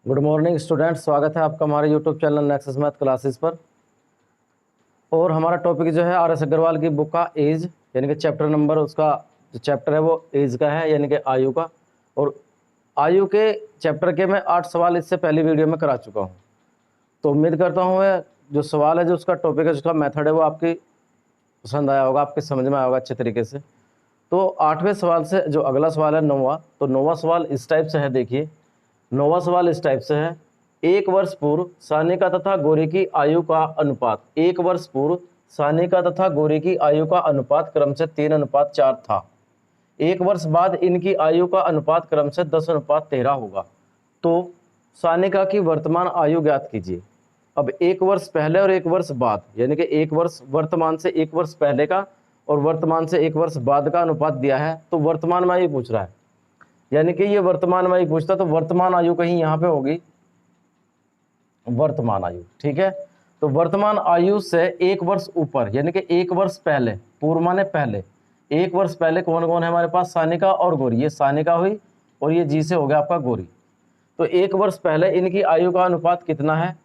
Good morning student, स्वागत है आपका हमारे YouTube channel nexus math classes पर। और हमारा टॉपिक जो है आर एस अग्रवाल की बुक का एज, यानी कि चैप्टर नंबर, उसका जो चैप्टर है वो एज का है, यानी कि आयु का। और आयु के चैप्टर के मैं 8 सवाल इससे पहली वीडियो में करा चुका हूँ। तो उम्मीद करता हूँ मैं जो सवाल है, जो उसका टॉपिक है, उसका मेथड है, वो आपकी पसंद आया होगा, आपके समझ में आया होगा अच्छे तरीके से। तो 8वें सवाल से जो अगला सवाल है 9वां, तो 9वां सवाल इस टाइप से है। देखिए, 9वां सवाल इस टाइप से है। एक वर्ष पूर्व सानिका तथा गौरी की आयु का अनुपात, एक वर्ष पूर्व सानिका तथा गौरी की आयु का अनुपात क्रम से 3:4 था। एक वर्ष बाद इनकी आयु का अनुपात क्रम से 10:13 होगा। तो सानिका की वर्तमान आयु ज्ञात कीजिए। अब एक वर्ष पहले और एक वर्ष बाद, यानी कि एक वर्ष वर्तमान से एक वर्ष पहले का और वर्तमान से एक वर्ष बाद का अनुपात दिया है। तो वर्तमान में आयु पूछ रहा है, यानी कि ये वर्तमान में आयु पूछता, तो वर्तमान आयु कहीं यहाँ पे होगी, वर्तमान आयु। ठीक है, तो वर्तमान आयु से एक वर्ष ऊपर, यानी कि एक वर्ष पहले, पूर्व माने पहले, एक वर्ष पहले कौन कौन है हमारे पास? सानिका और गौरी। ये सानिका हुई और ये जी से हो गया आपका गौरी। तो एक वर्ष पहले इनकी आयु का अनुपात कितना है?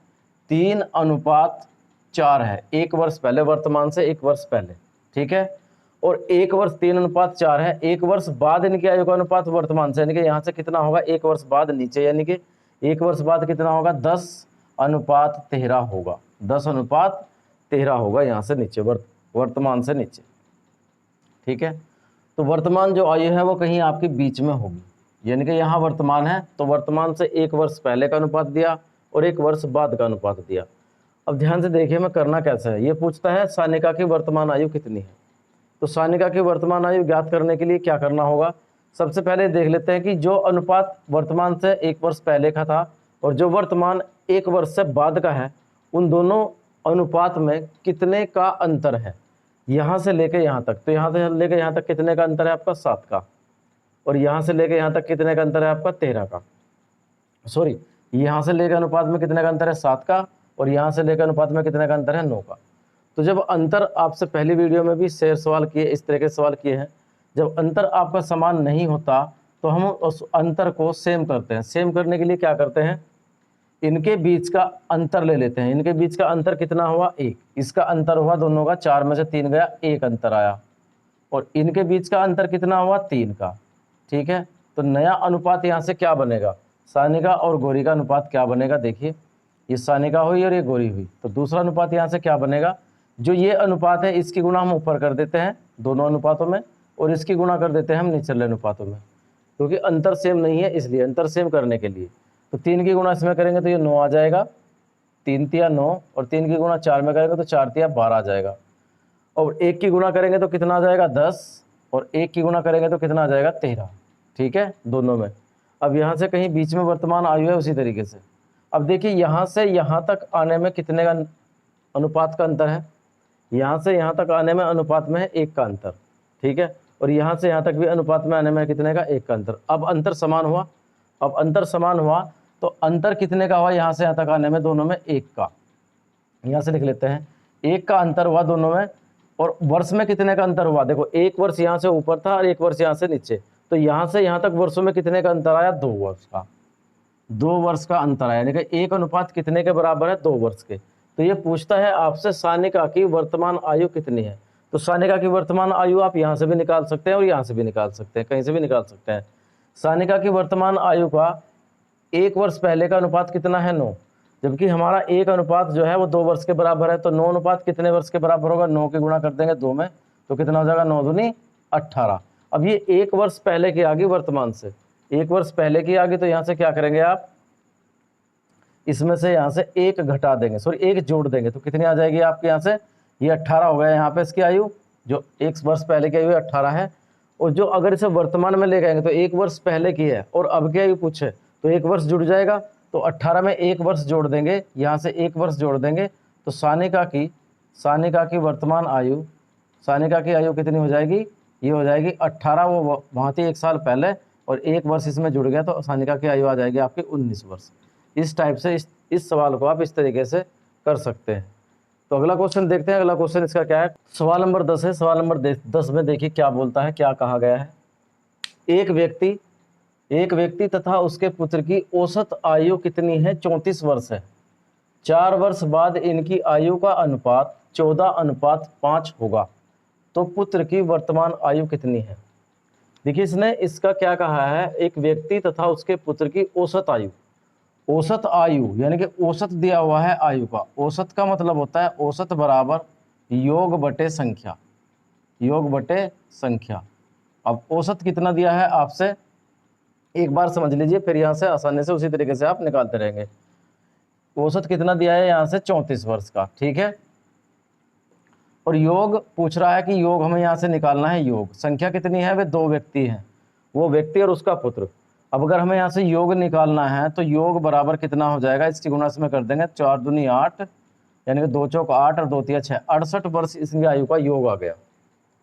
3:4 है। एक वर्ष पहले, वर्तमान से एक वर्ष पहले। ठीक है, और एक वर्ष 3:4 है। एक वर्ष बाद इनकी आयु का अनुपात वर्तमान से, यानी कि यहाँ से कितना होगा? एक वर्ष बाद नीचे, यानी कि एक वर्ष बाद कितना होगा? 10:13 होगा। 10:13 होगा यहाँ से नीचे, वर्तमान से नीचे। ठीक है, तो वर्तमान जो आयु है वो कहीं आपके बीच में होगी, यानी कि यहाँ वर्तमान है, तो वर्तमान से एक वर्ष पहले का अनुपात दिया और एक वर्ष बाद का अनुपात दिया। अब ध्यान से देखिए मैं करना कैसा है। ये पूछता है सानिका की वर्तमान आयु कितनी है। तो सानिका की वर्तमान आयु ज्ञात करने के लिए क्या करना होगा? सबसे पहले देख लेते हैं कि जो अनुपात वर्तमान से एक वर्ष पहले का था और जो वर्तमान एक वर्ष से बाद का है, उन दोनों अनुपात में कितने का अंतर है यहाँ से लेके यहाँ तक। तो यहाँ से लेके यहाँ तक कितने का अंतर है आपका? 7 का। और यहाँ से लेके यहाँ तक कितने का अंतर है आपका? 13 का। सॉरी, यहाँ से लेकर अनुपात में कितने का अंतर है? 7 का। और यहाँ से लेकर अनुपात में कितने का अंतर है? 9 का। तो जब अंतर, आपसे पहली वीडियो में भी शेयर सवाल किए, इस तरह के सवाल किए हैं, जब अंतर आपका समान नहीं होता तो हम उस अंतर को सेम करते हैं। सेम करने के लिए क्या करते हैं? इनके बीच का अंतर ले लेते हैं। इनके बीच का अंतर कितना हुआ? 1। इसका अंतर हुआ दोनों का, 4 में से 3 गया, 1 अंतर आया। और इनके बीच का अंतर कितना हुआ? 3 का। ठीक है, तो नया अनुपात यहाँ से क्या बनेगा? सानिका और गौरी का अनुपात क्या बनेगा? देखिए, ये सानिका हुई और ये गौरी हुई, तो दूसरा अनुपात यहाँ से क्या बनेगा? जो ये अनुपात है इसकी गुणा हम ऊपर कर देते हैं दोनों अनुपातों में, और इसकी गुणा कर देते हैं हम निचले अनुपातों में, क्योंकि अंतर सेम नहीं है, इसलिए अंतर सेम करने के लिए। तो 3 की गुणा इसमें करेंगे तो ये 9 आ जाएगा, 3 तिया 9, और 3 की गुणा 4 में करेंगे तो 4 तिया 12 आ जाएगा। और 1 की गुणा करेंगे तो कितना आ जाएगा? 10, और 1 की गुणा करेंगे तो कितना आ जाएगा? 13। ठीक है, दोनों में। अब यहाँ से कहीं बीच में वर्तमान आयु है, उसी तरीके से। अब देखिए, यहाँ से यहाँ तक आने में कितने का अनुपात का अंतर है? यहाँ से यहाँ तक आने में अनुपात में है 1 का अंतर। ठीक है, और यहाँ से यहाँ तक भी अनुपात में आने में कितने का? 1 का अंतर। अब अंतर समान हुआ। अब अंतर समान हुआ तो अंतर कितने का हुआ? यहाँ से यहाँ तक आने में दोनों में 1 का। यहाँ से लिख लेते हैं, 1 का अंतर हुआ दोनों में। और वर्ष में कितने का अंतर हुआ? देखो, 1 वर्ष यहाँ से ऊपर था और 1 वर्ष यहाँ से नीचे, तो यहाँ से यहाँ तक वर्षों में कितने का अंतर आया? 2 वर्ष का। 2 वर्ष का अंतर आया, यानी कि 1 अनुपात कितने के बराबर है? 2 वर्ष के। तो ये पूछता है आपसे सानिका की वर्तमान आयु कितनी है। तो सानिका की वर्तमान आयु आप यहाँ से भी निकाल सकते हैं और यहाँ से भी निकाल सकते हैं, कहीं से भी निकाल सकते हैं। सानिका की वर्तमान आयु का 1 वर्ष पहले का अनुपात कितना है? 9, जबकि हमारा 1 अनुपात जो है वो 2 वर्ष के बराबर है। तो 9 अनुपात कितने वर्ष के बराबर होगा? 9 की गुणा कर देंगे 2 में, तो कितना हो जाएगा? 9 दूनी 18। अब ये 1 वर्ष पहले की आ गई, वर्तमान से 1 वर्ष पहले की आ गई, तो यहाँ से क्या करेंगे आप? इसमें से यहाँ से 1 घटा देंगे, सॉरी 1 जोड़ देंगे, तो कितनी आ जाएगी आपके यहाँ से? ये 18 हो गया यहाँ पे इसकी आयु, जो 1 वर्ष पहले की आयु 18 है। और जो अगर इसे वर्तमान में ले गएंगे तो 1 वर्ष पहले की है और अब की आयु पूछे तो 1 वर्ष जुड़ जाएगा, तो 18 में 1 वर्ष जोड़ देंगे, यहाँ से 1 वर्ष जोड़ देंगे, तो सानिका की वर्तमान आयु, सानिका की आयु कितनी हो जाएगी? ये हो जाएगी 18, वो वहाँ थी 1 साल पहले, और 1 वर्ष इसमें जुड़ गया, तो सानिका की आयु आ जाएगी आपकी 19 वर्ष। इस टाइप से इस सवाल को आप इस तरीके से कर सकते हैं। तो अगला क्वेश्चन देखते हैं। अगला क्वेश्चन इसका क्या है? सवाल नंबर 10 है। सवाल नंबर 10 में देखिए क्या बोलता है, क्या कहा गया है। एक व्यक्ति एक व्यक्ति तथा उसके पुत्र की औसत आयु कितनी है? 34 वर्ष है। 4 वर्ष बाद इनकी आयु का अनुपात 14:5 होगा, तो पुत्र की वर्तमान आयु कितनी है? देखिए इसने इसका क्या कहा है, एक व्यक्ति तथा उसके पुत्र की औसत आयु, औसत आयु यानी कि औसत दिया हुआ है आयु का। औसत का मतलब होता है औसत बराबर योग बटे संख्या, योग बटे संख्या। अब औसत कितना दिया है आपसे एक बार समझ लीजिए, फिर यहाँ से आसानी से उसी तरीके से आप निकालते रहेंगे। औसत कितना दिया है यहाँ से 34 वर्ष का, ठीक है। और योग पूछ रहा है कि योग हमें यहाँ से निकालना है। योग संख्या कितनी है? वे 2 व्यक्ति हैं, वो व्यक्ति और उसका पुत्र। अब अगर हमें यहाँ से योग निकालना है तो योग बराबर कितना हो जाएगा, इसकी गुणा से में कर देंगे 4 दूनी 8 यानी कि 2 चौक 8 और 2 तिया 6, 68 वर्ष इसकी आयु का योग आ गया,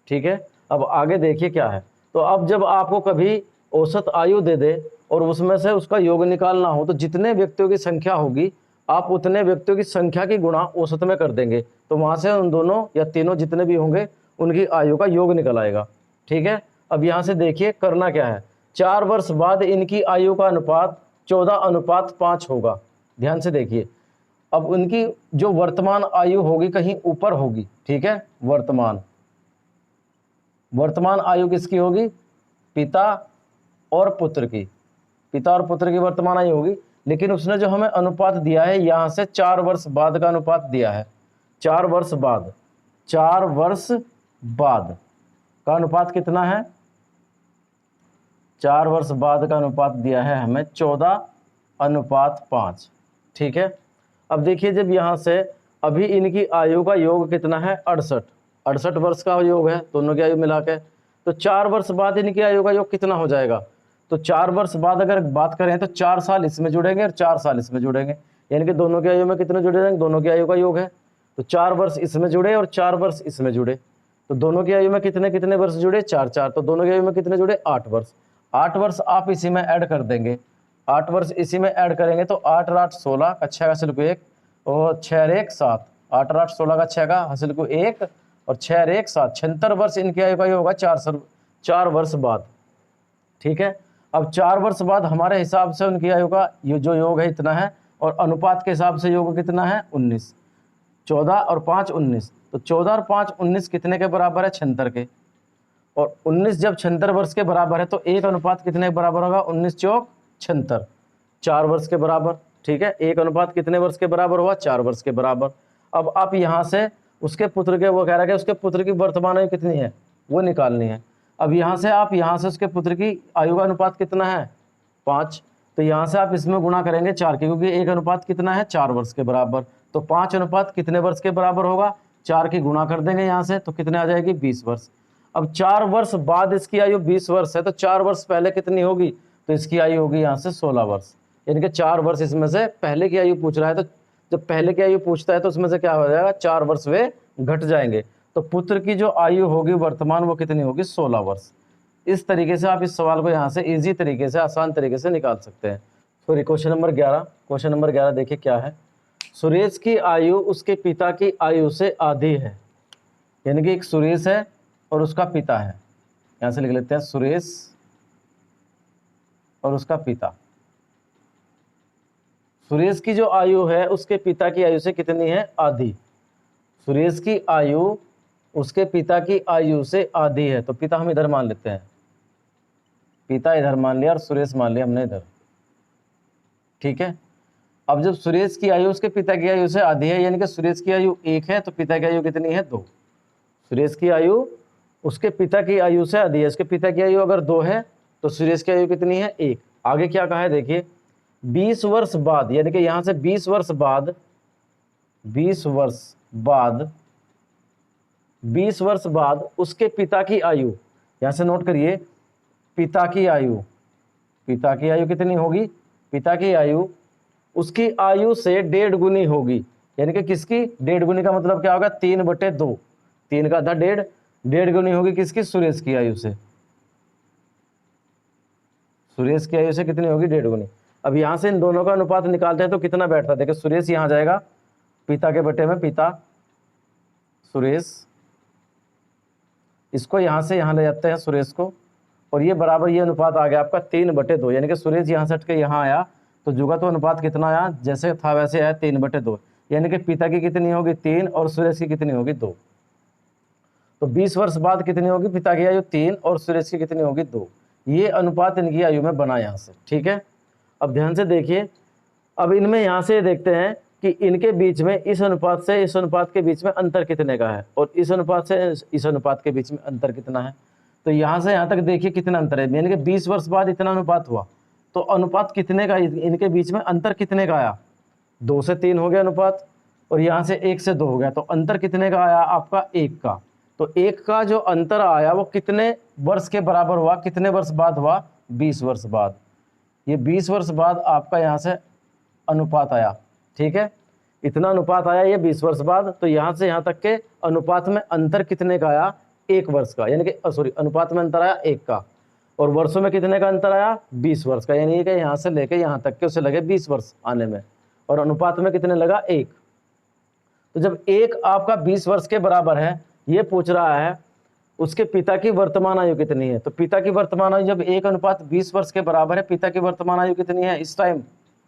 ठीक है। अब आगे देखिए क्या है। तो अब जब आपको कभी औसत आयु दे दे और उसमें से उसका योग निकालना हो तो जितने व्यक्तियों की संख्या होगी आप उतने व्यक्तियों की संख्या की गुणा औसत में कर देंगे, तो वहां से उन दोनों या तीनों जितने भी होंगे उनकी आयु का योग निकल आएगा, ठीक है। अब यहाँ से देखिए करना क्या है, 4 वर्ष बाद इनकी आयु का अनुपात 14:5 होगा। ध्यान से देखिए, अब उनकी जो वर्तमान आयु होगी कहीं ऊपर होगी, ठीक है। वर्तमान आयु किसकी होगी? पिता और पुत्र की, पिता और पुत्र की वर्तमान आयु होगी। लेकिन उसने जो हमें अनुपात दिया है यहाँ से 4 वर्ष बाद का अनुपात दिया है। 4 वर्ष बाद, 4 वर्ष बाद का अनुपात कितना है? 4 वर्ष बाद का अनुपात दिया है हमें 14:5, ठीक है। अब देखिए जब यहाँ से अभी इनकी आयु का योग कितना है? 68 वर्ष का योग है दोनों की आयु मिला के। तो 4 वर्ष बाद इनकी आयु का योग कितना हो जाएगा? तो 4 वर्ष बाद अगर बात करें तो 4 साल इसमें जुड़ेंगे और 4 साल इसमें जुड़ेंगे, यानी कि दोनों की आयु में कितने जुड़े रहेंगे? दोनों की आयु का योग है, तो 4 वर्ष इसमें जुड़े और 4 वर्ष इसमें जुड़े, तो दोनों की आयु में कितने कितने वर्ष जुड़े? 4, तो दोनों की आयु में कितने जुड़े? 8 वर्ष। 8 वर्ष आप इसी में ऐड कर देंगे, 8 वर्ष इसी में ऐड करेंगे तो 8 और 8 16 का 6 का हसल को 1 और 6 और 1 7, 8 और 8 16 का 6 का हसल को 1 और 6 और 1 7, 76 वर्ष इनकी आयु का ये होगा 4 वर्ष बाद, ठीक है। अब 4 वर्ष बाद हमारे हिसाब से उनकी आयु का जो योग है इतना है, और अनुपात के हिसाब से योग कितना है? 19। 14 और 5 19, तो 14 और 5 19 कितने के बराबर है? 76 के। और 19 जब 76 वर्ष के बराबर है तो एक अनुपात कितने के बराबर होगा? 19 चौक 76, 4 वर्ष के बराबर, ठीक है। एक अनुपात कितने वर्ष के बराबर हुआ? 4 वर्ष के बराबर। अब आप यहाँ से उसके पुत्र के, वो कह रहा है कि उसके पुत्र की वर्तमान आयु कितनी है वो निकालनी है। अब यहाँ से आप यहाँ से उसके पुत्र की आयु का अनुपात कितना है? 5, तो यहाँ से आप इसमें गुणा करेंगे 4 के, क्योंकि एक अनुपात कितना है? 4 वर्ष के बराबर। तो 5 अनुपात कितने वर्ष के बराबर होगा? 4 की गुणा कर देंगे यहाँ से, तो कितने आ जाएगी? 20 वर्ष। अब 4 वर्ष बाद इसकी आयु 20 वर्ष है, तो 4 वर्ष पहले कितनी होगी? तो इसकी आयु होगी यहाँ से 16 वर्ष, यानी कि 4 वर्ष इसमें से पहले की आयु पूछ रहा है, तो जब पहले की आयु पूछता है तो उसमें से क्या हो जाएगा? 4 वर्ष वे घट जाएंगे, तो पुत्र की जो आयु होगी वर्तमान वो कितनी होगी? 16 वर्ष। इस तरीके से आप इस सवाल को यहाँ से इजी तरीके से, आसान तरीके से निकाल सकते हैं। फिर क्वेश्चन नंबर 11, क्वेश्चन नंबर 11 देखिए क्या है। सुरेश की आयु उसके पिता की आयु से आधी है, यानी कि एक सुरेश है और उसका पिता है। यहाँ से लिख लेते हैं सुरेश और उसका पिता। सुरेश की जो आयु है उसके पिता की आयु से कितनी है? आधी। सुरेश की आयु उसके पिता की आयु से आधी है, तो पिता हम इधर मान लेते हैं, पिता इधर मान लिया और सुरेश मान लिया हमने इधर, ठीक है। अब जब सुरेश की आयु उसके पिता की आयु से आधी है, यानी कि सुरेश की आयु 1 है तो पिता की आयु कितनी है? 2। सुरेश की आयु उसके पिता की आयु से आधी है, उसके पिता की आयु अगर 2 है तो सुरेश की आयु कितनी है? 1। आगे क्या कहा है देखिए, 20 वर्ष बाद, यानी कि यहाँ से 20 वर्ष बाद, 20 वर्ष बाद उसके पिता की आयु, यहाँ से नोट करिए, पिता की आयु कितनी होगी? पिता की आयु उसकी आयु से 1.5 गुनी होगी, यानी कि किसकी 1.5 गुनी का मतलब क्या होगा? 3/2, 3 का आधा 1.5, 1.5 गुनी होगी किसकी? सुरेश की आयु से। सुरेश की आयु से कितनी होगी? 1.5 गुनी। अब यहाँ से इन दोनों का अनुपात निकालते हैं तो कितना बैठता है? देखिए सुरेश यहाँ जाएगा पिता के बटे में, पिता सुरेश, इसको यहाँ से यहाँ ले जाते हैं सुरेश को, और ये बराबर ये अनुपात आ गया आपका 3/2, यानी कि सुरेश यहाँ से हट के यहाँ आया तो जुगत अनुपात कितना आया, जैसे था वैसे आया 3/2, यानी कि पिता की कितनी होगी 3 और सुरेश की कितनी होगी 2। तो 20 वर्ष बाद कितनी होगी, पिता की आयु 3 और सुरेश की कितनी होगी 2। ये अनुपात इनकी आयु में बना यहाँ से, ठीक है। अब ध्यान से देखिए, अब इनमें यहाँ से देखते हैं कि इनके बीच में इस अनुपात से इस अनुपात के बीच में अंतर कितने का है और इस अनुपात से इस अनुपात के बीच में अंतर कितना है। तो यहाँ से यहाँ तक देखिए कितना अंतर है, यानी कि 20 वर्ष बाद इतना अनुपात हुआ, तो अनुपात कितने का, इनके बीच में अंतर कितने का आया, 2 से 3 हो गया अनुपात, और यहाँ से 1 से 2 हो गया, तो अंतर कितने का आया आपका 1 का। तो 1 का जो अंतर आया वो कितने वर्ष के बराबर हुआ, कितने वर्ष बाद हुआ, 20 वर्ष बाद। ये 20 वर्ष बाद आपका यहाँ से अनुपात आया, ठीक है, इतना अनुपात आया ये 20 वर्ष बाद। तो यहाँ से यहाँ तक के अनुपात में अंतर कितने का आया, 1 वर्ष का, यानी कि सॉरी अनुपात में अंतर आया 1 का, और वर्षों में कितने का अंतर आया, 20 वर्ष का, यानी कि यहाँ से लेके यहाँ तक के उसे लगे 20 वर्ष आने में, और अनुपात में कितने लगा 1। तो जब 1 आपका 20 वर्ष के बराबर है, ये पूछ रहा है उसके पिता की वर्तमान आयु कितनी है। तो पिता की वर्तमान आयु जब 1:20 वर्ष के बराबर है, पिता की वर्तमान आयु कितनी है इस टाइम,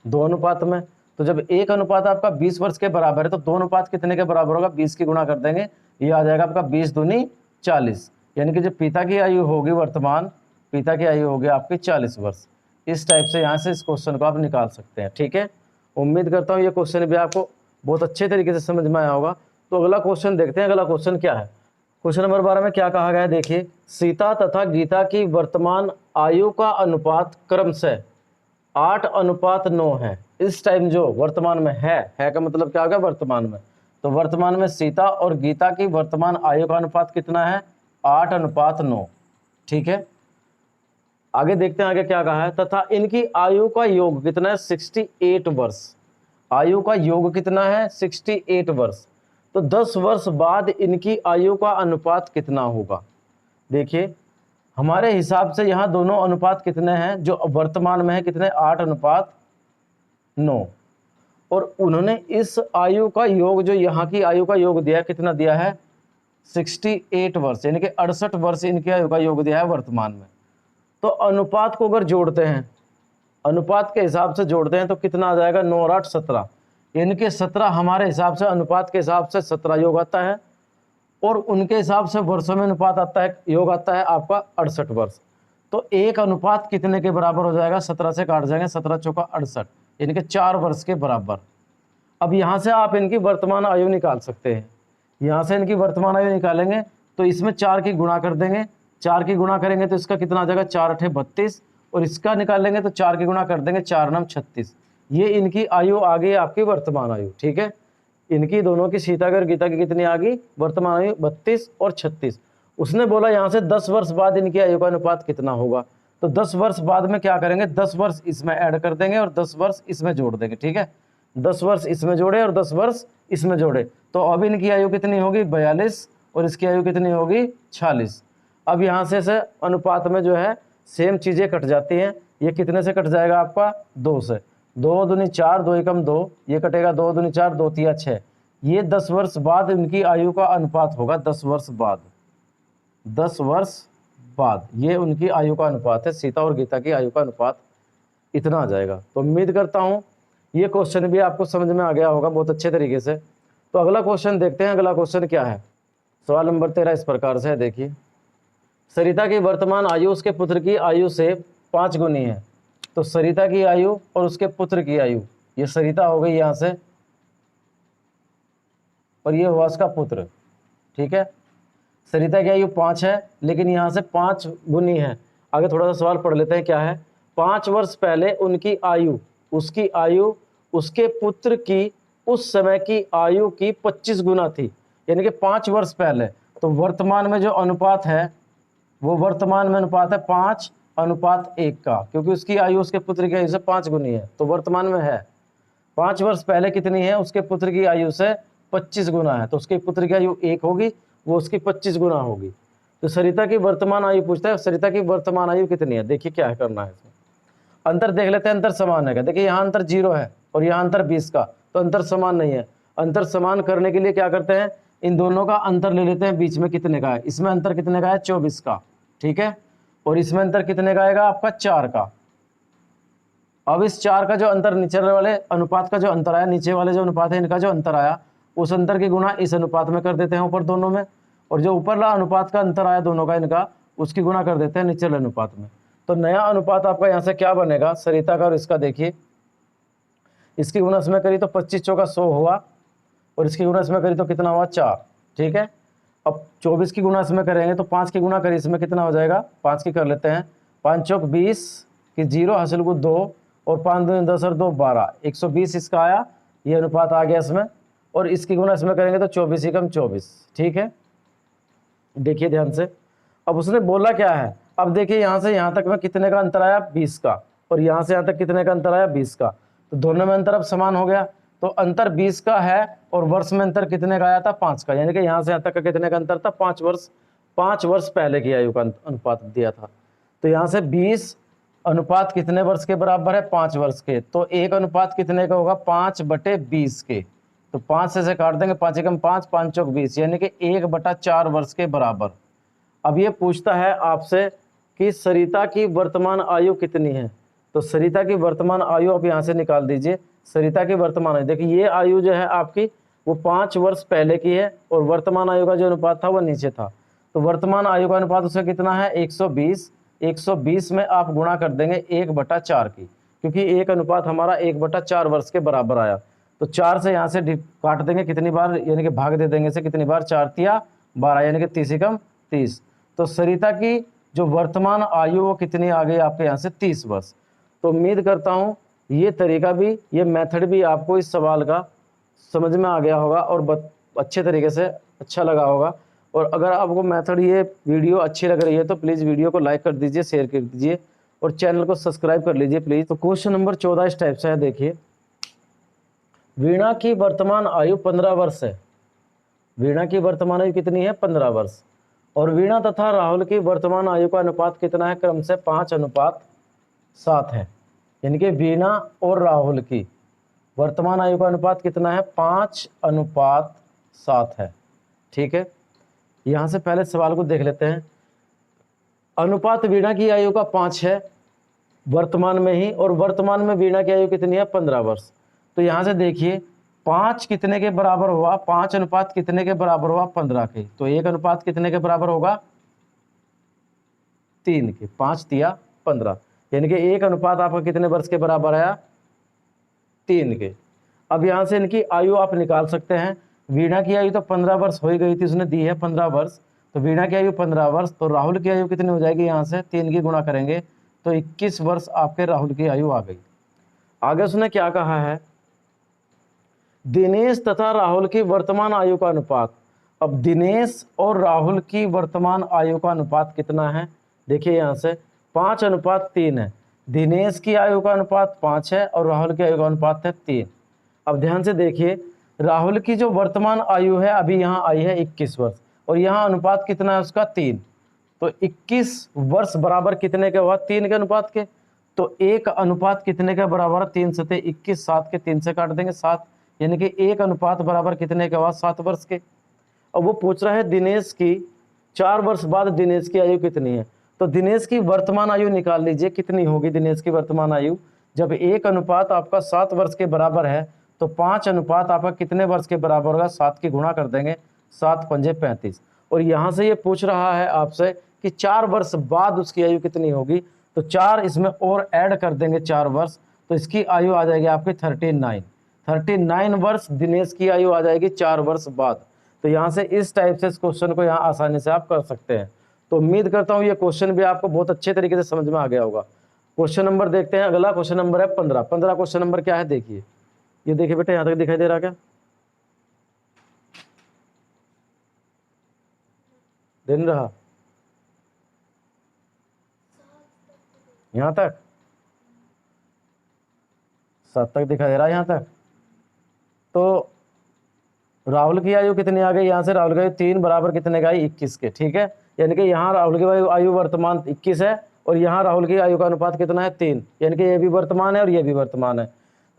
2 अनुपात में। तो जब 1 अनुपात आपका 20 वर्ष के बराबर है तो 2 अनुपात कितने के बराबर होगा, 20 की गुणा कर देंगे, ये आ जाएगा आपका 20 दूनी 40, यानी कि जो पिता की आयु होगी वर्तमान, पिता की आयु होगी आपकी 40 वर्ष। इस टाइप से यहाँ से इस क्वेश्चन को आप निकाल सकते हैं, ठीक है। उम्मीद करता हूँ ये क्वेश्चन भी आपको बहुत अच्छे तरीके से समझ में आया होगा। तो अगला क्वेश्चन देखते हैं, अगला क्वेश्चन क्या है। क्वेश्चन नंबर 12 में क्या कहा गया है, देखिए, सीता तथा गीता की वर्तमान आयु का अनुपात क्रमशः 8:9 है। इस टाइम जो वर्तमान में है का मतलब क्या होगा, वर्तमान में। तो वर्तमान में सीता और गीता की वर्तमान आयु का अनुपात कितना है, 8:9, ठीक है। आगे देखते हैं आगे क्या कहा है, तथा इनकी आयु का योग कितना है, 68 वर्ष। आयु का योग कितना है, 68 वर्ष। तो 10 वर्ष बाद इनकी आयु का अनुपात कितना होगा। देखिए हमारे हिसाब से यहाँ दोनों अनुपात कितने हैं, जो वर्तमान में है कितने, 8:9, और उन्होंने इस आयु का योग, जो यहाँ की आयु का योग दिया कितना दिया है, 68 वर्ष, यानी कि 68 वर्ष इनकी आयु का योग दिया है वर्तमान में। तो अनुपात को अगर जोड़ते हैं, अनुपात के हिसाब से जोड़ते हैं तो कितना आ जाएगा, 9 और 8 17, यानी कि 17 हमारे हिसाब से, अनुपात के हिसाब से 17 योग आता है, और उनके हिसाब से वर्षों में अनुपात आता है, योग आता है आपका 68 वर्ष। तो 1 अनुपात कितने के बराबर हो जाएगा, 17 से काट जाएंगे, 17 चौका 68, यानी कि 4 वर्ष के बराबर। अब यहाँ से आप इनकी वर्तमान आयु निकाल सकते हैं, यहाँ से इनकी वर्तमान आयु निकालेंगे तो इसमें 4 की गुणा कर देंगे, 4 की गुणा करेंगे तो इसका कितना आ जाएगा, 4 8 32, और इसका निकालेंगे तो 4 की गुणा कर देंगे, 4 9 36। ये इनकी आयु आ गई आपकी वर्तमान आयु, ठीक है। इनकी दोनों की, सीता और गीता की कितनी आ गई वर्तमान आयु, 32 और 36। उसने बोला यहाँ से 10 वर्ष बाद इनकी आयु का अनुपात कितना होगा। तो 10 वर्ष बाद में क्या करेंगे, 10 वर्ष इसमें ऐड कर देंगे और 10 वर्ष इसमें जोड़ देंगे, ठीक है। 10 वर्ष इसमें जोड़े और 10 वर्ष इसमें जोड़े, तो अब इनकी आयु कितनी होगी, 42, और इसकी आयु कितनी होगी, 46। अब यहाँ से अनुपात में जो है सेम चीज़ें कट जाती हैं। ये कितने से कट जाएगा आपका, 2 से, 2 दूनी 4, 2 एकम 2, ये कटेगा, 2 दूनी 4, 2 तिया 6। ये 10 वर्ष बाद इनकी आयु का अनुपात होगा, 10 वर्ष बाद, 10 वर्ष बाद ये उनकी आयु का अनुपात है। सीता और गीता की आयु का अनुपात इतना आ जाएगा। तो उम्मीद करता हूँ ये क्वेश्चन भी आपको समझ में आ गया होगा बहुत अच्छे तरीके से। तो अगला क्वेश्चन देखते हैं, अगला क्वेश्चन क्या है। सवाल नंबर 13 इस प्रकार से है, देखिए, सरिता की वर्तमान आयु उसके पुत्र की आयु से 5 गुनी है। तो सरिता की आयु और उसके पुत्र की आयु, ये सरिता हो गई यहाँ से, और ये हुआ उसका पुत्र, ठीक है। सरिता की आयु 5 है, लेकिन यहाँ से 5 गुनी है। आगे थोड़ा सा सवाल पढ़ लेते हैं क्या है। 5 वर्ष पहले उनकी आयु, उसकी आयु उसके पुत्र की उस समय की आयु की 25 गुना थी, यानी कि 5 वर्ष पहले। तो वर्तमान में जो अनुपात है वो वर्तमान में अनुपात है 5:1 का, क्योंकि उसकी आयु उसके पुत्र की आयु से 5 गुनी है, तो वर्तमान में है। 5 वर्ष पहले कितनी है, उसके पुत्र की आयु से 25 गुना है, तो उसके पुत्र की आयु 1 होगी, वो उसकी 25 गुना होगी। तो सरिता की वर्तमान आयु पूछता है, सरिता की वर्तमान आयु कितनी है। देखिए क्या करना है इसमें, अंतर देख लेते हैं, अंतर समान है क्या। देखिए यहाँ अंतर 0 है और यहाँ अंतर 20 का, तो अंतर समान नहीं है। अंतर समान करने के लिए क्या करते हैं, इन दोनों का अंतर ले लेते हैं, बीच में कितने का है, इसमें अंतर कितने का है, 24 का, ठीक है। और इसमें अंतर कितने का आएगा आपका 4 का। अब इस 4 का जो अंतर नीचे वाले अनुपात का जो अंतर आया, नीचे वाले जो अनुपात है इनका जो अंतर आया, उस अंतर की गुणा इस अनुपात में कर देते हैं ऊपर दोनों में, और जो ऊपर वाला अनुपात का अंतर आया दोनों का इनका, उसकी गुणा कर देते हैं नीचे वाले अनुपात में। तो नया अनुपात आपका यहाँ से क्या बनेगा सरिता का, और इसका देखिए, इसकी गुणा इसमें करी तो 25 चौका 100 हुआ, और इसकी गुणा इसमें करी तो कितना हुआ 4, ठीक है। अब 24 की गुणा इसमें करेंगे तो 5 की गुणा करी इसमें कितना हो जाएगा, 5 की कर लेते हैं, 5 चौक 20 की 0 हासिल को 2, और 5 2 10 और 2 12, 120 इसका आया, ये अनुपात आ गया इसमें, और इसकी गुणा इसमें करेंगे तो 24 ही कम 24, ठीक है। देखिए ध्यान से, अब उसने बोला क्या है, अब देखिए यहाँ से यहाँ तक में कितने का अंतर आया 20 का, और यहाँ से यहाँ तक कितने का अंतर आया 20 का, तो दोनों में अंतर अब समान हो गया। तो अंतर 20 का है और वर्ष में अंतर कितने का आया था 5 का, यानी कि यहाँ से यहाँ तक का कितने का अंतर था 5 वर्ष पहले की आयु का अनुपात दिया था। तो यहाँ से 20 अनुपात कितने वर्ष के बराबर है 5 वर्ष के, तो 1 अनुपात कितने का होगा 5/20 के, तो 5 से काट देंगे, 5 एकम 5, 5 चौक 20, यानी कि 1/4 वर्ष के बराबर। अब ये पूछता है आपसे कि सरिता की वर्तमान आयु कितनी है, तो सरिता की वर्तमान आयु आप यहाँ से निकाल दीजिए। सरिता की वर्तमान आयु देखिए, ये आयु जो है आपकी वो 5 वर्ष पहले की है, और वर्तमान आयु का जो अनुपात था वो नीचे था, तो वर्तमान आयु का अनुपात उसका कितना है 120। 120 में आप गुणा कर देंगे 1/4 की, क्योंकि 1 अनुपात हमारा 1/4 वर्ष के बराबर आया, तो 4 से यहाँ से काट देंगे कितनी बार, यानी कि भाग दे देंगे से कितनी बार, 4 तिया 12, यानी कि 30 एकम 30। तो सरिता की जो वर्तमान आयु वो कितनी आ गई आपके यहाँ से 30 वर्ष। तो उम्मीद करता हूँ ये तरीका भी, ये मेथड भी आपको इस सवाल का समझ में आ गया होगा और अच्छे तरीके से अच्छा लगा होगा। और अगर आपको मेथड ये वीडियो अच्छी लग रही है तो प्लीज़ वीडियो को लाइक कर दीजिए, शेयर कर दीजिए, और चैनल को सब्सक्राइब कर लीजिए प्लीज़। तो क्वेश्चन नंबर 14 इस टाइप से है, देखिए, वीणा की वर्तमान आयु 15 वर्ष है। वीणा की वर्तमान आयु कितनी है 15 वर्ष, और वीणा तथा राहुल की वर्तमान आयु का अनुपात कितना है, क्रम से 5:7 है। यानी कि वीणा और राहुल की वर्तमान आयु का अनुपात कितना है 5:7 है, ठीक है। यहाँ से पहले सवाल को देख लेते हैं। अनुपात वीणा की आयु का 5 है वर्तमान में ही, और वर्तमान में वीणा की आयु कितनी है 15 वर्ष। तो यहाँ से देखिए 5 कितने के बराबर हुआ, 5 अनुपात कितने के बराबर हुआ 15 के, तो 1 अनुपात कितने के बराबर होगा 3 के, 5 तिया 15, यानी कि 1 अनुपात आपका कितने वर्ष के बराबर आया 3 के। अब यहाँ से इनकी आयु आप निकाल सकते हैं। वीणा की आयु तो 15 वर्ष हो ही गई थी, उसने दी है 15 वर्ष, तो वीणा की आयु 15 वर्ष, तो राहुल की आयु कितनी हो जाएगी, यहाँ से 3 की गुणा करेंगे तो 21 वर्ष आपके राहुल की आयु आ गई। आगे उसने क्या कहा है, दिनेश तथा राहुल की वर्तमान आयु का अनुपात। अब दिनेश और राहुल की वर्तमान आयु का अनुपात कितना है, देखिए यहाँ से 5:3 है। दिनेश की आयु का अनुपात 5 है और राहुल की आयु का अनुपात है 3। अब ध्यान से देखिए, राहुल की जो वर्तमान आयु है अभी यहाँ आई है 21 वर्ष, और यहाँ अनुपात कितना है उसका 3, तो 21 वर्ष बराबर कितने के हुआ 3 के अनुपात के, तो 1 अनुपात कितने के बराबर 3 से 21, 7 के 3 से काट देंगे 7, यानी कि 1 अनुपात बराबर कितने के हुआ 7 वर्ष के। अब वो पूछ रहा है दिनेश की 4 वर्ष बाद दिनेश की आयु कितनी है, तो दिनेश की वर्तमान आयु निकाल लीजिए, कितनी होगी दिनेश की वर्तमान आयु। जब 1 अनुपात आपका 7 वर्ष के बराबर है तो 5 अनुपात आपका कितने वर्ष के बराबर होगा, 7 की गुणा कर देंगे, 7 पंजे 35। और यहाँ से ये पूछ रहा है आपसे कि 4 वर्ष बाद उसकी आयु कितनी होगी, तो 4 इसमें और ऐड कर देंगे 4 वर्ष, तो इसकी आयु आ जाएगी आपकी 39 वर्ष दिनेश की आयु आ जाएगी 4 वर्ष बाद। तो यहाँ से इस टाइप से इस क्वेश्चन को यहाँ आसानी से आप कर सकते हैं। तो उम्मीद करता हूँ ये क्वेश्चन भी आपको बहुत अच्छे तरीके से समझ में आ गया होगा। क्वेश्चन नंबर देखते हैं, अगला क्वेश्चन नंबर है 15 क्वेश्चन नंबर क्या है देखिए, ये देखिए बेटा, यहाँ तक दिखाई दे रहा क्या, दिन रहा यहाँ तक 7 तक दिखाई दे रहा है यहाँ तक। तो राहुल की आयु कितनी आ गई, यहाँ से राहुल की आयु 3 बराबर कितने का 21 के, ठीक है। यानी कि यहाँ राहुल की आयु वर्तमान 21 है और यहाँ राहुल की आयु का अनुपात कितना है 3, यानी कि ये भी वर्तमान है और ये भी वर्तमान है।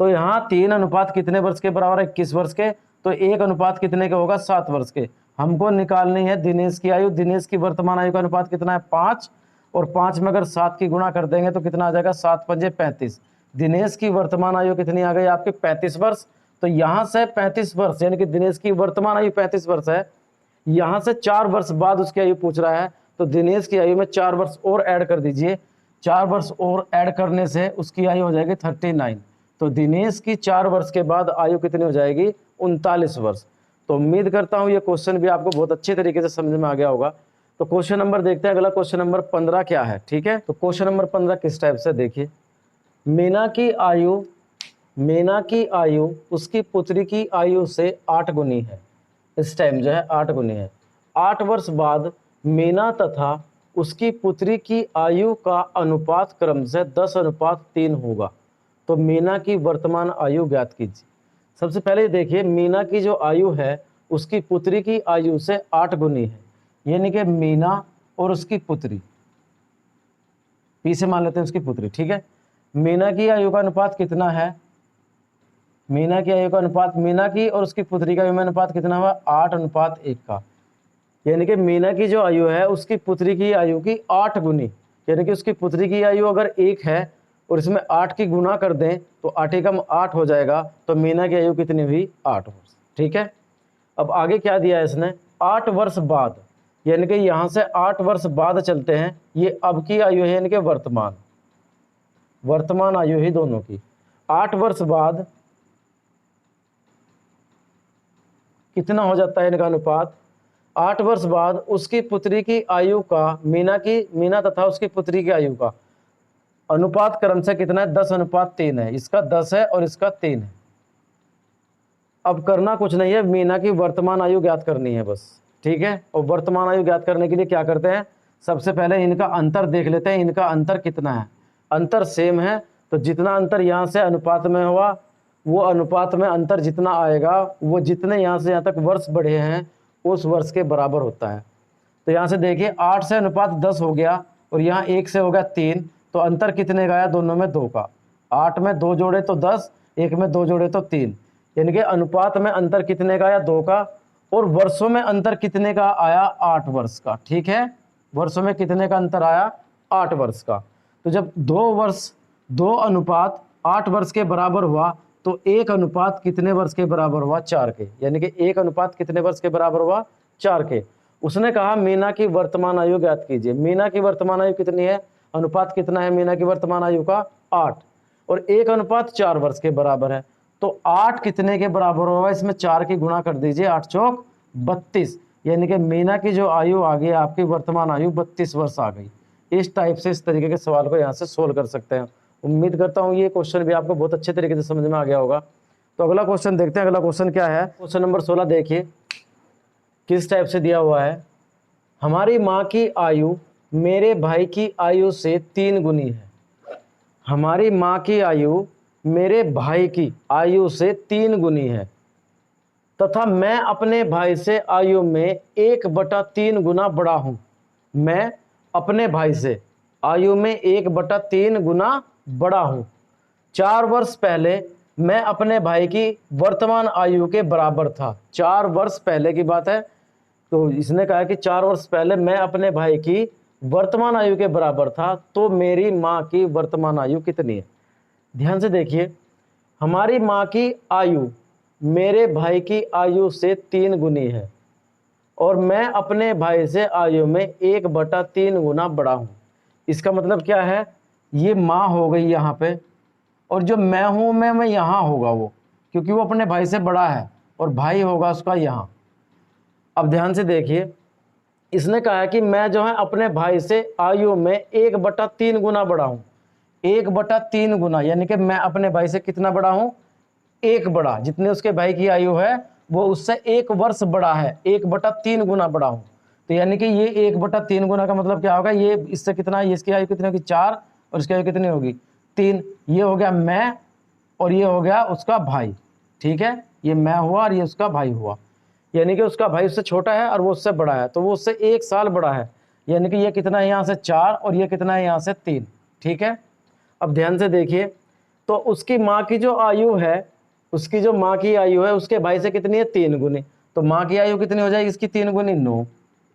तो यहाँ 3 अनुपात कितने वर्ष के बराबर है 21 वर्ष के, तो 1 अनुपात कितने का होगा 7 वर्ष के। हमको निकालनी है दिनेश की आयु। दिनेश की वर्तमान आयु का अनुपात कितना है 5, और 5 में अगर 7 की गुणा कर देंगे तो कितना आ जाएगा, 7 पंजे 35। दिनेश की वर्तमान आयु कितनी आ गई आपकी, 35 वर्ष। तो यहाँ से 35 वर्ष यानी कि दिनेश की वर्तमान आयु 35 वर्ष है, यहाँ से 4 वर्ष बाद उसकी आयु पूछ रहा है, तो दिनेश की आयु में 4 वर्ष और ऐड कर दीजिए। 4 वर्ष और ऐड करने से उसकी आयु हो जाएगी 39। तो दिनेश की 4 वर्ष के बाद आयु कितनी हो जाएगी, 39 वर्ष। तो उम्मीद करता हूँ ये क्वेश्चन भी आपको बहुत अच्छे तरीके से समझ में आ गया होगा। तो क्वेश्चन नंबर देखते हैं, अगला क्वेश्चन नंबर 15 क्या है। ठीक है, तो क्वेश्चन नंबर 15 किस टाइप से, देखिए, मीना की आयु उसकी पुत्री की आयु से 8 गुनी है। इस टाइम जो है 8 गुनी है। 8 वर्ष बाद मीना तथा उसकी पुत्री की आयु का अनुपात क्रम से 10:3 होगा। तो मीना की वर्तमान आयु ज्ञात कीजिए। सबसे पहले देखिए, मीना की जो आयु है उसकी पुत्री की आयु से 8 गुनी है, यानी कि मीना और उसकी पुत्री, पी से मान लेते हैं उसकी पुत्री। ठीक है, मीना की आयु का अनुपात कितना है, मीना की आयु का अनुपात, मीना की और उसकी पुत्री का आयु में अनुपात कितना हुआ, 8:1 का। यानी कि मीना की जो आयु है उसकी पुत्री की आयु की 8 गुनी, यानी कि उसकी पुत्री की आयु अगर 1 है और इसमें 8 की गुना कर दें तो 8 एकम 8 हो जाएगा। तो मीना की आयु कितनी हुई, 8 वर्ष। ठीक है, अब आगे क्या दिया है इसने, 8 वर्ष बाद, यानी कि यहाँ से 8 वर्ष बाद चलते हैं, ये अब की आयु है, यानी कि वर्तमान आयु ही दोनों की। 8 वर्ष बाद कितना हो जाता है इनका अनुपात, 8 वर्ष बाद उसकी पुत्री की आयु का मीना तथा उसकी पुत्री की आयु का अनुपात क्रम से कितना है, 10:3 है। इसका 10 है और इसका 3 है। अब करना कुछ नहीं है, मीना की वर्तमान आयु ज्ञात करनी है बस। ठीक है, और वर्तमान आयु ज्ञात करने के लिए क्या करते हैं, सबसे पहले इनका अंतर देख लेते हैं, इनका अंतर कितना है। अंतर सेम है, तो जितना अंतर यहाँ से अनुपात में हुआ, वो अनुपात में अंतर जितना आएगा वो जितने यहाँ से यहाँ तक वर्ष बढ़े हैं उस वर्ष के बराबर होता है। तो यहाँ से देखिए, 8 से अनुपात 10 हो गया और यहाँ 1 से हो गया 3, तो अंतर कितने का आया, दोनों में 2 का। 8 में 2 जोड़े तो 10, 1 में 2 जोड़े तो 3, यानी कि अनुपात में अंतर कितने का आया, 2 का। और वर्षों में अंतर कितने का आया, 8 वर्ष का। ठीक है, वर्षों में कितने का अंतर आया, 8 वर्ष का। तो जब 2 अनुपात 8 वर्ष के बराबर हुआ तो 1 अनुपात कितने वर्ष के बराबर हुआ, 4 के, यानी कि 1 अनुपात कितने वर्ष के बराबर हुआ, 4 के। उसने कहा मीना की वर्तमान आयु ज्ञात कीजिए। मीना की वर्तमान आयु कितनी है, अनुपात कितना है मीना की वर्तमान आयु का, 8, और 1 अनुपात 4 वर्ष के बराबर है। तो 8 कितने के बराबर होगा, इसमें 4 की गुणा कर दीजिए, 8 चौक 32, यानी कि मीना की जो आयु आ गई आपकी वर्तमान आयु 32 वर्ष आ गई। इस टाइप से इस तरीके के सवाल को यहाँ से सोल्व कर सकते हैं। उम्मीद करता हूँ ये क्वेश्चन भी आपको बहुत अच्छे तरीके से समझ में आ गया होगा। तो अगला क्वेश्चन देखते हैं, अगला क्वेश्चन क्या है, क्वेश्चन नंबर 16 देखिए किस टाइप से दिया हुआ है। हमारी माँ की आयु मेरे भाई की आयु से 3 गुनी है। हमारी माँ की आयु मेरे भाई की आयु से 3 गुनी है तथा मैं अपने भाई से आयु में 1/3 गुना बड़ा हूं। मैं अपने भाई से आयु में 1/3 गुना बड़ा हूं। 4 वर्ष पहले मैं अपने भाई की वर्तमान आयु के बराबर था। 4 वर्ष पहले की बात है, तो इसने कहा कि 4 वर्ष पहले मैं अपने भाई की वर्तमान आयु के बराबर था, तो मेरी माँ की वर्तमान आयु कितनी है। ध्यान से देखिए, हमारी माँ की आयु मेरे भाई की आयु से 3 गुनी है और मैं अपने भाई से आयु में 1/3 गुना बड़ा हूँ। इसका मतलब क्या है, ये माँ हो गई यहाँ पे, और जो मैं हूँ मैं यहाँ होगा वो, क्योंकि वो अपने भाई से बड़ा है, और भाई होगा उसका यहाँ। अब ध्यान से देखिए, इसने कहा है कि मैं जो है अपने भाई से आयु में 1/3 गुना बड़ा हूँ। 1/3 गुना, यानी कि मैं अपने भाई से कितना बड़ा हूँ, 1 बड़ा, जितने उसके भाई की आयु है वो उससे 1 वर्ष बड़ा है, 1/3 गुना बड़ा हूँ। तो यानी कि ये 1/3 गुना का मतलब क्या होगा, ये इससे कितना है, इसकी आयु कितनी होगी, 4, और इसकी आयु कितनी होगी, 3। ये हो गया मैं और ये हो गया उसका भाई। ठीक है, ये मैं हुआ और ये उसका भाई हुआ, यानी कि उसका भाई उससे छोटा है और वो उससे बड़ा है, तो वो उससे 1 साल बड़ा है। यानी कि ये कितना है यहाँ से 4 और ये कितना है यहाँ से 3। ठीक है, अब ध्यान से देखिए, तो उसकी माँ की जो आयु है, उसकी जो माँ की आयु है उसके भाई से कितनी है, 3 गुनी। तो माँ की आयु कितनी हो जाएगी इसकी, 3 गुनी 9।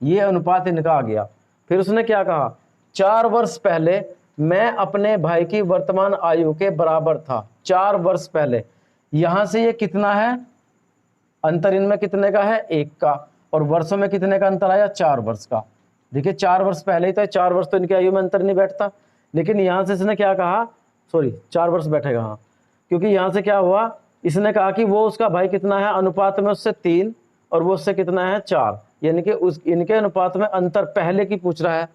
ये अनुपात इनका आ गया। फिर उसने क्या कहा, 4 वर्ष पहले मैं अपने भाई की वर्तमान आयु के बराबर था। 4 वर्ष पहले, यहां से ये कितना है, अंतर इनमें कितने का है, 1 का, और वर्षों में कितने का अंतर आया, 4 वर्ष का। देखिए 4 वर्ष पहले ही तो 4 वर्ष तो इनकी आयु में अंतर नहीं बैठता, लेकिन यहां से इसने क्या कहा, सॉरी 4 वर्ष बैठेगा, हाँ, क्योंकि यहां से क्या हुआ, इसने कहा कि वो उसका भाई कितना है, अनुपात में उससे 3 और वो उससे कितना है 4, यानी कि उस इनके अनुपात में अंतर पहले की पूछ रहा है,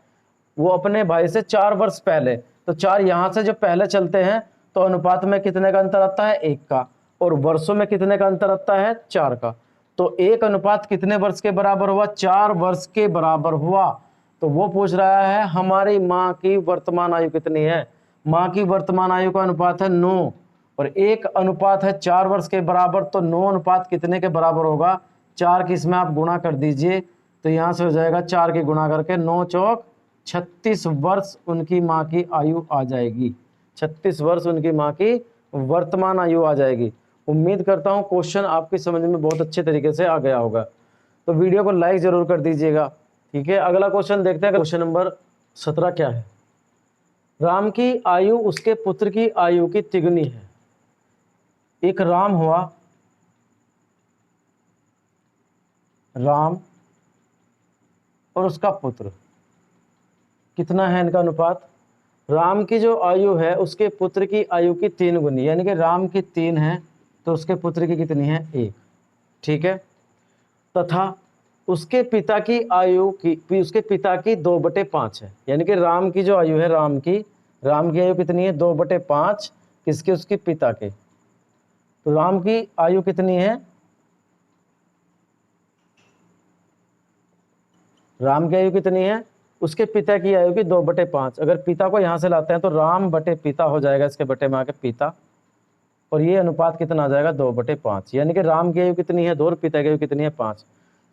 वो अपने भाई से 4 वर्ष पहले, तो 4 यहां से जो पहले चलते हैं तो अनुपात में कितने का अंतर आता है, 1 का, और वर्षों में कितने का अंतर आता है, 4 का। तो 1 अनुपात कितने वर्ष के बराबर हुआ, 4 वर्ष के बराबर हुआ। तो वो पूछ रहा है हमारी माँ की वर्तमान आयु कितनी है, माँ की वर्तमान आयु का अनुपात है 9, और 1 अनुपात है 4 वर्ष के बराबर, तो 9 अनुपात कितने के बराबर होगा, 4 की इसमें आप गुणा कर दीजिए, तो यहाँ से हो जाएगा 4 की गुणा करके 9 चौक 36 वर्ष उनकी माँ की आयु आ जाएगी। 36 वर्ष उनकी माँ की वर्तमान आयु आ जाएगी। उम्मीद करता हूँ क्वेश्चन आपकी समझ में बहुत अच्छे तरीके से आ गया होगा, तो वीडियो को लाइक जरूर कर दीजिएगा। ठीक है, अगला क्वेश्चन देखते हैं। क्वेश्चन नंबर 17 क्या है, राम की आयु उसके पुत्र की आयु की तिगुनी है। एक राम हुआ, राम और उसका पुत्र, कितना है इनका अनुपात, राम की जो आयु है उसके पुत्र की आयु की 3 गुनी, यानी कि राम की 3 है तो उसके पुत्र की कितनी है, 1। ठीक है, तथा उसके पिता की आयु की, उसके पिता की 2/5 है, यानी कि राम की जो आयु है, राम की आयु कितनी है, 2/5, किसके, उसके पिता के। तो राम की आयु कितनी है, राम की आयु कितनी है, उसके पिता की आयु की 2/5। अगर पिता को यहां से लाते हैं तो राम बटे पिता हो जाएगा, इसके बटे में आके पिता, और ये अनुपात कितना आ जाएगा, 2/5, यानी कि राम की आयु कितनी है 2 और पिता की आयु कितनी है 5।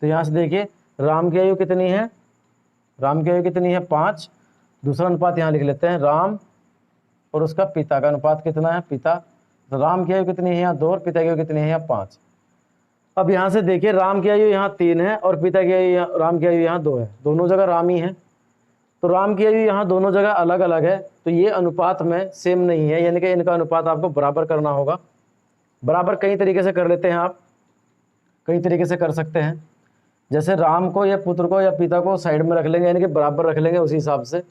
तो यहाँ से देखिए राम की आयु कितनी है, राम की आयु कितनी है 5, दूसरा अनुपात यहाँ लिख लेते हैं, राम और उसका पिता का अनुपात कितना है, पिता, तो राम की आयु कितनी है यहाँ 2 और पिता की आयु कितनी है यहाँ 5। अब यहाँ से देखिए राम की आयु यहाँ 3 है और पिता की आयु राम की आयु यहाँ 2 है, दोनों जगह राम ही है, तो राम की आयु यहाँ दोनों जगह अलग अलग है, तो ये अनुपात में सेम नहीं है, यानी कि इनका अनुपात आपको बराबर करना होगा। बराबर कई तरीके से कर लेते हैं आप, कई तरीके से कर सकते हैं, जैसे राम को या पुत्र को या पिता को साइड में रख लेंगे, यानी कि बराबर रख लेंगे उसी हिसाब से,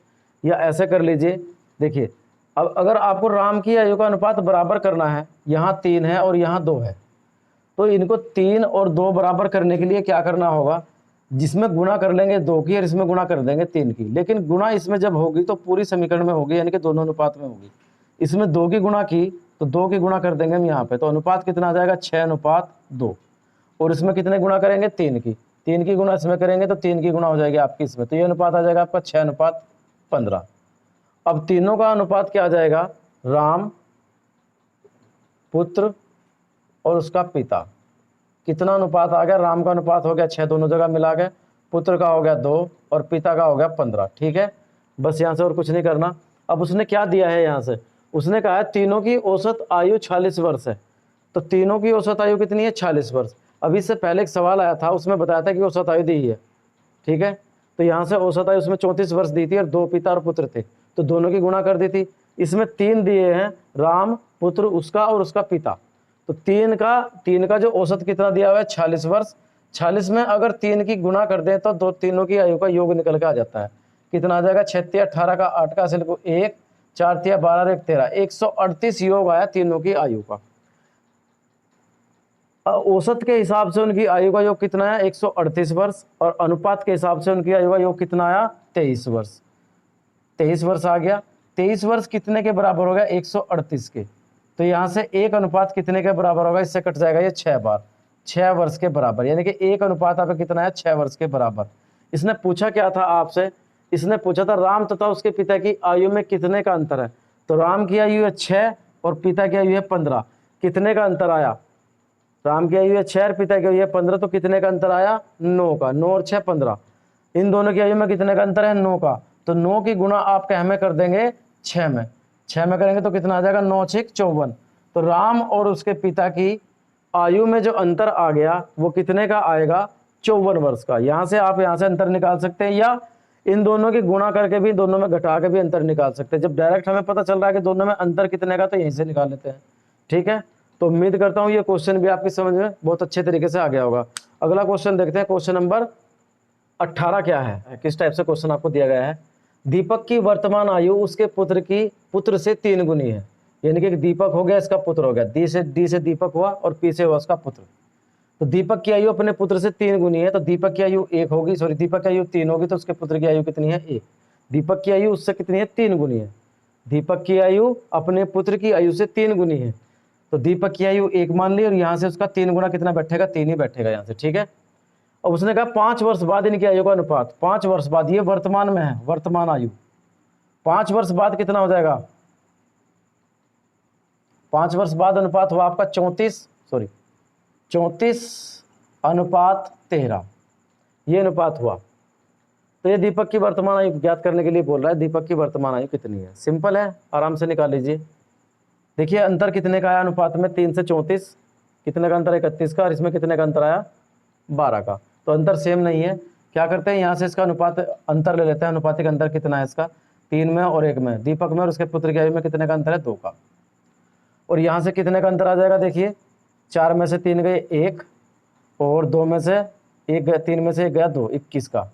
या ऐसे कर लीजिए। देखिए अब अगर आपको राम की आयु का अनुपात बराबर करना है, यहाँ 3 है और यहाँ 2 है, तो इनको 3 और 2 बराबर करने के लिए क्या करना होगा, जिसमें गुणा कर लेंगे 2 की और इसमें गुणा कर देंगे 3 की, लेकिन गुणा इसमें जब होगी तो पूरी समीकरण में होगी, यानी कि दोनों अनुपात में होगी। इसमें 2 की गुणा की तो 2 की गुणा कर देंगे हम यहाँ पे, तो अनुपात कितना आ जाएगा 6:2, और इसमें कितने गुणा करेंगे 3 की, 3 की गुणा इसमें करेंगे तो 3 की गुणा हो जाएगी आपकी इसमें, तो ये अनुपात आ जाएगा आपका 6:15। अब तीनों का अनुपात क्या आ जाएगा, राम, पुत्र और उसका पिता, कितना अनुपात आ गया, राम का अनुपात हो गया 6 दोनों जगह मिला के, पुत्र का हो गया 2 और पिता का हो गया 15। ठीक है, बस यहाँ से और कुछ नहीं करना। अब उसने क्या दिया है, यहाँ से उसने कहा है तीनों की औसत आयु 40 वर्ष है, तो तीनों की औसत आयु कितनी है 40 वर्ष। अभी इससे पहले एक सवाल आया था, उसमें बताया था कि औसत आयु दी है। ठीक है, तो यहाँ से औसत आयु उसमें 34 वर्ष दी थी और 2 पिता और पुत्र थे, तो दोनों की गुणा कर दी थी। इसमें 3 दिए हैं, राम, पुत्र, उसका और उसका पिता, तो 3 का जो औसत कितना दिया हुआ है 40 वर्ष। 40 में अगर 3 की गुणा कर दें तो तीनों की आयु का योग निकल के आ जाता है, कितना आ जाएगा 6 18 का 8 का हासिल को 1 4 12 1 13, 138 योग आया तीनों की आयु का। औसत के हिसाब से उनकी आयु का योग कितना है 138 वर्ष, और अनुपात के हिसाब से उनकी आयु का योग कितना आया 23 वर्ष। 23 वर्ष आ गया, 23 वर्ष कितने के बराबर हो गया 138 के, तो यहाँ से 1 अनुपात कितने के बराबर होगा, इससे कट जाएगा ये 6 बार, 6 वर्ष के बराबर, यानी कि 1 अनुपात आपका कितना है 6 वर्ष के बराबर। इसने पूछा क्या था आपसे, इसने पूछा था राम तथा उसके पिता की आयु में कितने का अंतर है, तो राम की आयु है 6 और पिता की आयु है 15, कितने का अंतर आया, राम की आयु है 6 और पिता की आयु है 15, तो कितने का अंतर आया 9 का, 9 और 6 15, इन दोनों की आयु में कितने का अंतर है 9 का, तो 9 की गुणा आप क्या में कर देंगे 6 में, 6 में करेंगे तो कितना आ जाएगा 9 6 54, तो राम और उसके पिता की आयु में जो अंतर आ गया वो कितने का आएगा 54 वर्ष का। यहाँ से आप यहाँ से अंतर निकाल सकते हैं, या इन दोनों की गुणा करके भी, दोनों में घटा के भी अंतर निकाल सकते हैं। जब डायरेक्ट हमें पता चल रहा है कि दोनों में अंतर कितने का, तो यहीं से निकाल लेते हैं। ठीक है, तो उम्मीद करता हूँ ये क्वेश्चन भी आपकी समझ में बहुत अच्छे तरीके से आ गया होगा। अगला क्वेश्चन देखते हैं, क्वेश्चन नंबर 18 क्या है, किस टाइप से क्वेश्चन आपको दिया गया है। दीपक की वर्तमान आयु उसके पुत्र से 3 गुनी है। यानी कि दीपक हो गया, इसका पुत्र हो गया, डी से दीपक हुआ और पी से हुआ उसका पुत्र। तो दीपक की आयु अपने पुत्र से 3 गुनी है, तो दीपक की आयु 1 होगी, सॉरी दीपक की आयु 3 होगी, तो उसके पुत्र की आयु कितनी है 1। दीपक की आयु उससे कितनी है 3 गुनी है। दीपक की आयु अपने पुत्र की आयु से 3 गुनी है, तो दीपक की आयु 1 मान ली, और यहाँ से उसका 3 गुना कितना बैठेगा, 3 ही बैठेगा यहाँ से। ठीक है, और उसने कहा 5 वर्ष बाद इनकी आयु का अनुपात, 5 वर्ष बाद, ये वर्तमान में है, वर्तमान आयु, 5 वर्ष बाद कितना हो जाएगा, 5 वर्ष बाद अनुपात हुआ आपका 34:13, ये अनुपात हुआ। तो ये दीपक की वर्तमान आयु ज्ञात करने के लिए बोल रहा है, दीपक की वर्तमान आयु कितनी है। सिंपल है, आराम से निकाल लीजिए। देखिए अंतर कितने का आया अनुपात में, 3 से 34, कितने का अंतर, 31 का, और इसमें कितने का अंतर आया 12 का। तो अंतर सेम नहीं है, क्या करते हैं यहाँ से इसका अनुपात अंतर ले लेते हैं। अनुपातिक अंतर कितना है इसका, 3 में और 1 में, दीपक में और उसके पुत्र की आयु में कितने का अंतर है, 2 का। और यहाँ से कितने का अंतर आ जाएगा, देखिए 4 में से 3 गए 1, और 2 में से 1 गया, 3 में से 1 गया 2, 21 का।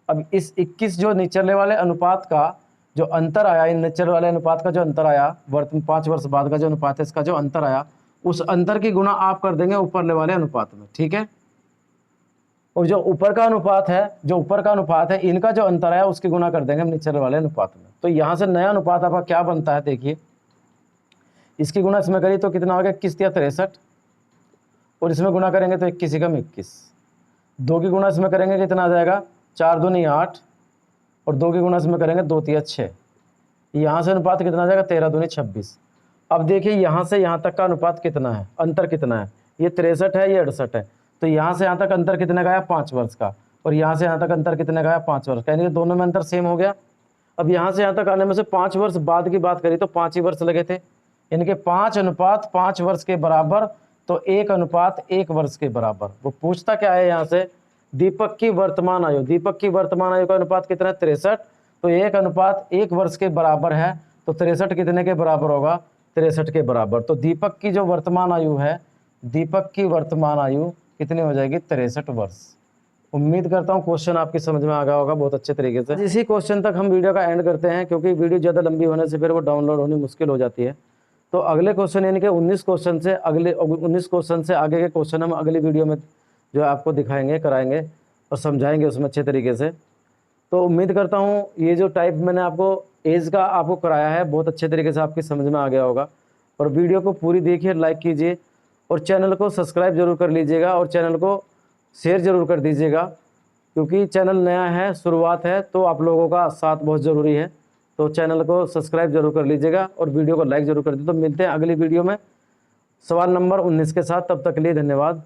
अब इस 21 जो निचले वाले अनुपात का जो अंतर आया, इन निचले वाले अनुपात का जो अंतर आया, 5 वर्ष बाद का जो अनुपात है, इसका जो अंतर आया, उस अंतर की गुणा आप कर देंगे ऊपर वाले अनुपात में। ठीक है, और जो ऊपर का अनुपात है, इनका जो अंतर आया उसकी गुणा कर देंगे हम निचले वाले अनुपात में। तो यहाँ से नया अनुपात आपका क्या बनता है, देखिए इसकी गुणा इसमें करिए तो कितना हो गया, 21 या 63, और इसमें गुणा करेंगे तो 21 कम 21, 2 की गुणा इसमें करेंगे कितना आ जाएगा, 4 दूनी 8, और 2 की गुणा इसमें करेंगे 2 तिया 6, यहाँ से अनुपात कितना आ जाएगा, 13 दूनी 26। अब देखिए यहाँ से यहाँ तक का अनुपात कितना है, अंतर कितना है, ये 63 है, ये 68 है, तो यहाँ से यहाँ तक अंतर कितने का आया, 5 वर्ष का, और यहाँ से यहाँ तक अंतर कितने का आया, 5 वर्ष का, यानी कि दोनों में अंतर सेम हो गया। अब यहाँ से यहाँ तक आने में से 5 वर्ष बाद की बात करी तो 5 ही वर्ष लगे थे, यानी कि 5 अनुपात 5 वर्ष के बराबर, तो 1 अनुपात 1 वर्ष के बराबर। वो पूछता क्या है यहाँ से, दीपक की वर्तमान आयु, दीपक की वर्तमान आयु का अनुपात कितना है 63, तो 1 अनुपात 1 वर्ष के बराबर है, तो 63 कितने के बराबर होगा, 63 के बराबर। तो दीपक की जो वर्तमान आयु है, दीपक की वर्तमान आयु कितनी हो जाएगी, 63 वर्ष। उम्मीद करता हूँ क्वेश्चन आपकी समझ में आ गया होगा बहुत अच्छे तरीके से। इसी क्वेश्चन तक हम वीडियो का एंड करते हैं, क्योंकि वीडियो ज़्यादा लंबी होने से फिर वो डाउनलोड होनी मुश्किल हो जाती है। तो अगले क्वेश्चन यानी कि 19 क्वेश्चन से आगे के क्वेश्चन हम अगली वीडियो में जो आपको दिखाएंगे, कराएंगे और समझाएंगे उसमें अच्छे तरीके से। तो उम्मीद करता हूँ ये जो टाइप मैंने आपको एज का आपको कराया है बहुत अच्छे तरीके से आपकी समझ में आ गया होगा। और वीडियो को पूरी देखिए, लाइक कीजिए और चैनल को सब्सक्राइब जरूर कर लीजिएगा, और चैनल को शेयर ज़रूर कर दीजिएगा, क्योंकि चैनल नया है, शुरुआत है, तो आप लोगों का साथ बहुत ज़रूरी है। तो चैनल को सब्सक्राइब जरूर कर लीजिएगा और वीडियो को लाइक जरूर कर दीजिए। तो मिलते हैं अगली वीडियो में सवाल नंबर 19 के साथ, तब तक के लिए धन्यवाद।